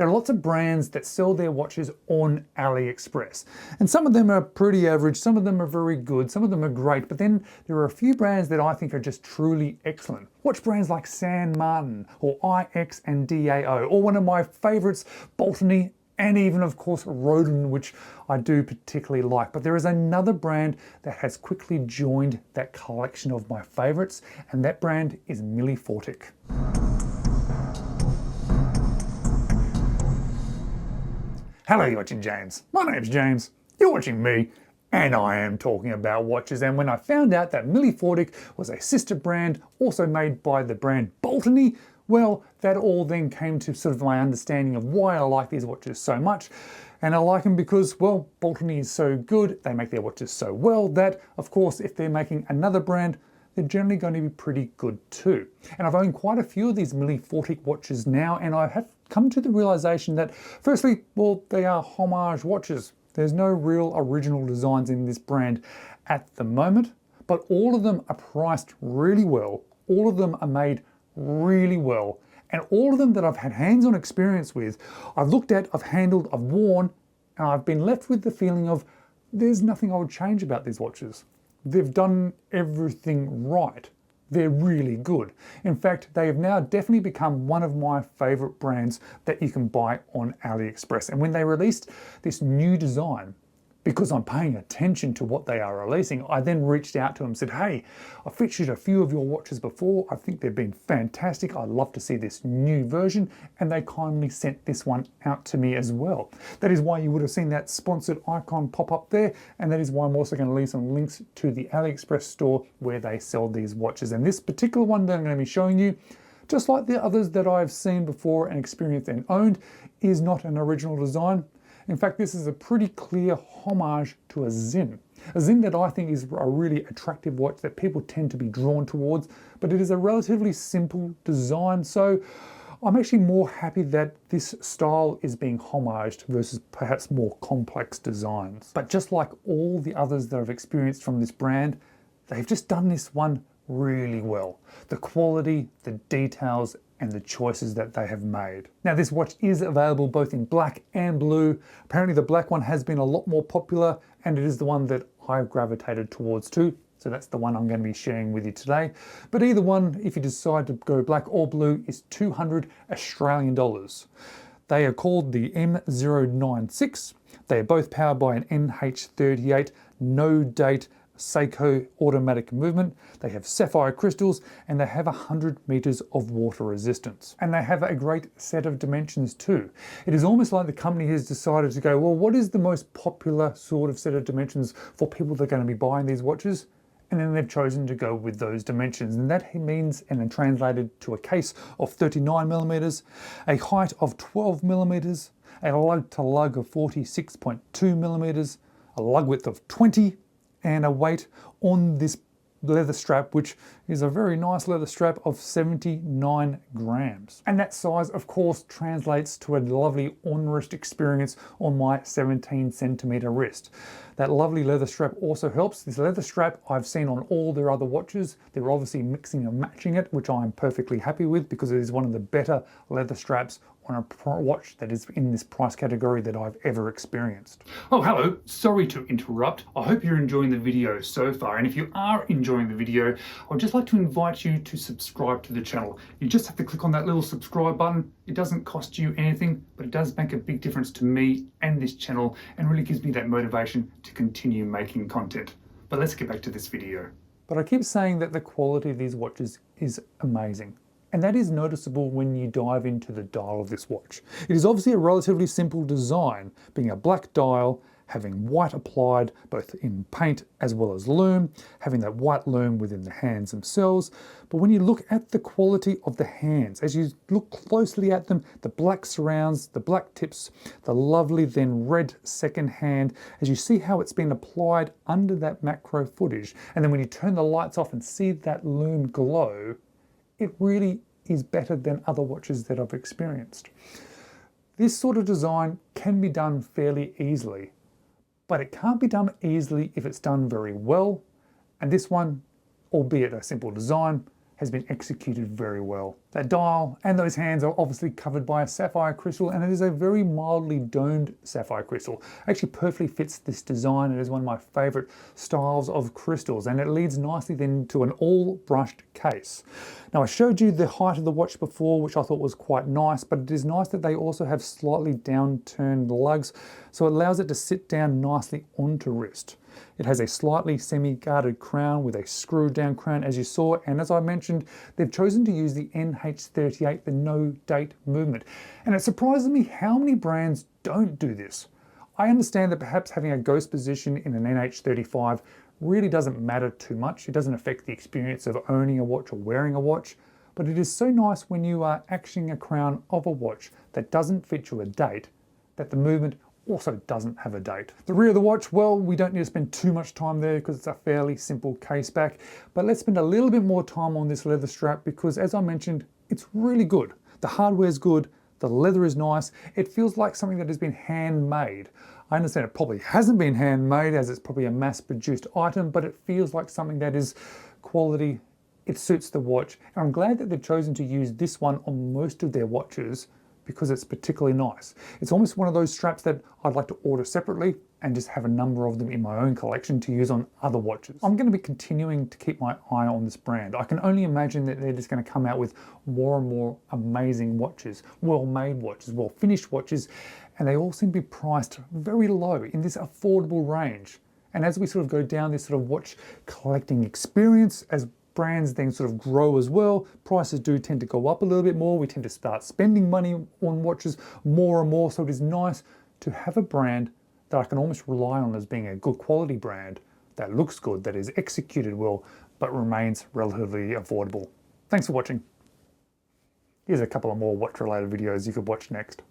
There are lots of brands that sell their watches on Aliexpress, and some of them are pretty average, some of them are very good, some of them are great, but then there are a few brands that I think are just truly excellent. Watch brands like San Martin or IX and DAO, or one of my favorites, Baltany, and even of course Hruodland, which I do particularly like. But there is another brand that has quickly joined that collection of my favorites, and that brand is Milifortic. Hello, you're watching James. My name's James, you're watching me, and I am talking about watches. And when I found out that Milifortic was a sister brand also made by the brand Baltany, well, that all then came to sort of my understanding of why I like these watches so much. And I like them because, well, Baltany is so good, they make their watches so well that, of course, if they're making another brand, they're generally going to be pretty good too. And I've owned quite a few of these Milifortic watches now, and I have come to the realization that, firstly, well, they are homage watches. There's no real original designs in this brand at the moment, but all of them are priced really well. All of them are made really well. And all of them that I've had hands-on experience with, I've looked at, I've handled, I've worn, and I've been left with the feeling of there's nothing I would change about these watches. They've done everything right. They're really good. In fact, they have now definitely become one of my favorite brands that you can buy on AliExpress. And when they released this new design, because I'm paying attention to what they are releasing, I then reached out to them and said, hey, I featured a few of your watches before. I think they've been fantastic. I'd love to see this new version. And they kindly sent this one out to me as well. That is why you would have seen that sponsored icon pop up there. And that is why I'm also going to leave some links to the AliExpress store where they sell these watches. And this particular one that I'm going to be showing you, just like the others that I've seen before and experienced and owned, is not an original design. In fact, this is a pretty clear homage to a Zin. A Zin that I think is a really attractive watch that people tend to be drawn towards, but it is a relatively simple design. So I'm actually more happy that this style is being homaged versus perhaps more complex designs. But just like all the others that I've experienced from this brand, they've just done this one really well. The quality, the details, and the choices that they have made. Now, this watch is available both in black and blue. Apparently the black one has been a lot more popular, and it is the one that I've gravitated towards too. So that's the one I'm going to be sharing with you today. But either one, if you decide to go black or blue, is 200 Australian dollars. They are called the M096. They are both powered by an NH38 no date Seiko automatic movement. They have sapphire crystals, and they have 100 meters of water resistance. And they have a great set of dimensions too. It is almost like the company has decided to go, well, what is the most popular sort of set of dimensions for people that are going to be buying these watches? And then they've chosen to go with those dimensions. And that means, and then translated to a case of 39 millimeters, a height of 12 millimeters, a lug to lug of 46.2 millimeters, a lug width of 20, and a weight on this leather strap, which is a very nice leather strap, of 79 grams. And that size, of course, translates to a lovely on-wrist experience on my 17 centimeter wrist. That lovely leather strap also helps. This leather strap I've seen on all their other watches. They're obviously mixing and matching it, which I'm perfectly happy with because it is one of the better leather straps on a watch that is in this price category that I've ever experienced. Oh, hello, sorry to interrupt. I hope you're enjoying the video so far, and if you are enjoying the video, I'd just like to invite you to subscribe to the channel. You just have to click on that little subscribe button. It doesn't cost you anything, but it does make a big difference to me and this channel, and really gives me that motivation to continue making content. But let's get back to this video. But I keep saying that the quality of these watches is amazing. And that is noticeable when you dive into the dial of this watch. It is obviously a relatively simple design, being a black dial, having white applied both in paint as well as lume, having that white lume within the hands themselves. But when you look at the quality of the hands, as you look closely at them, the black surrounds, the black tips, the lovely then red second hand, as you see how it's been applied under that macro footage. And then when you turn the lights off and see that lume glow, it really is better than other watches that I've experienced. This sort of design can be done fairly easily, but it can't be done easily if it's done very well. And this one, albeit a simple design, has been executed very well. That dial and those hands are obviously covered by a sapphire crystal, and it is a very mildly domed sapphire crystal. It actually perfectly fits this design. It is one of my favorite styles of crystals, and it leads nicely then to an all brushed case. Now, I showed you the height of the watch before, which I thought was quite nice, but it is nice that they also have slightly downturned lugs, so it allows it to sit down nicely onto wrist. It has a slightly semi-guarded crown with a screwed down crown, as you saw, and as I mentioned, they've chosen to use the NH38, the no date movement. And it surprises me how many brands don't do this. I understand that perhaps having a ghost position in an NH35 really doesn't matter too much. It doesn't affect the experience of owning a watch or wearing a watch, but it is so nice when you are actioning a crown of a watch that doesn't feature a date, that the movement also doesn't have a date. The rear of the watch, well, we don't need to spend too much time there because it's a fairly simple case back, but let's spend a little bit more time on this leather strap because, as I mentioned, it's really good. The hardware's good, the leather is nice, it feels like something that has been handmade. I understand it probably hasn't been handmade as it's probably a mass-produced item, but it feels like something that is quality. It suits the watch, and I'm glad that they've chosen to use this one on most of their watches because it's particularly nice. It's almost one of those straps that I'd like to order separately and just have a number of them in my own collection to use on other watches. I'm going to be continuing to keep my eye on this brand. I can only imagine that they're just going to come out with more and more amazing watches, well-made watches, well-finished watches, and they all seem to be priced very low in this affordable range. And as we sort of go down this sort of watch collecting experience, as brands then sort of grow as well, prices do tend to go up a little bit more. We tend to start spending money on watches more and more. So it is nice to have a brand that I can almost rely on as being a good quality brand that looks good, that is executed well, but remains relatively affordable. Thanks for watching. Here's a couple of more watch related videos you could watch next.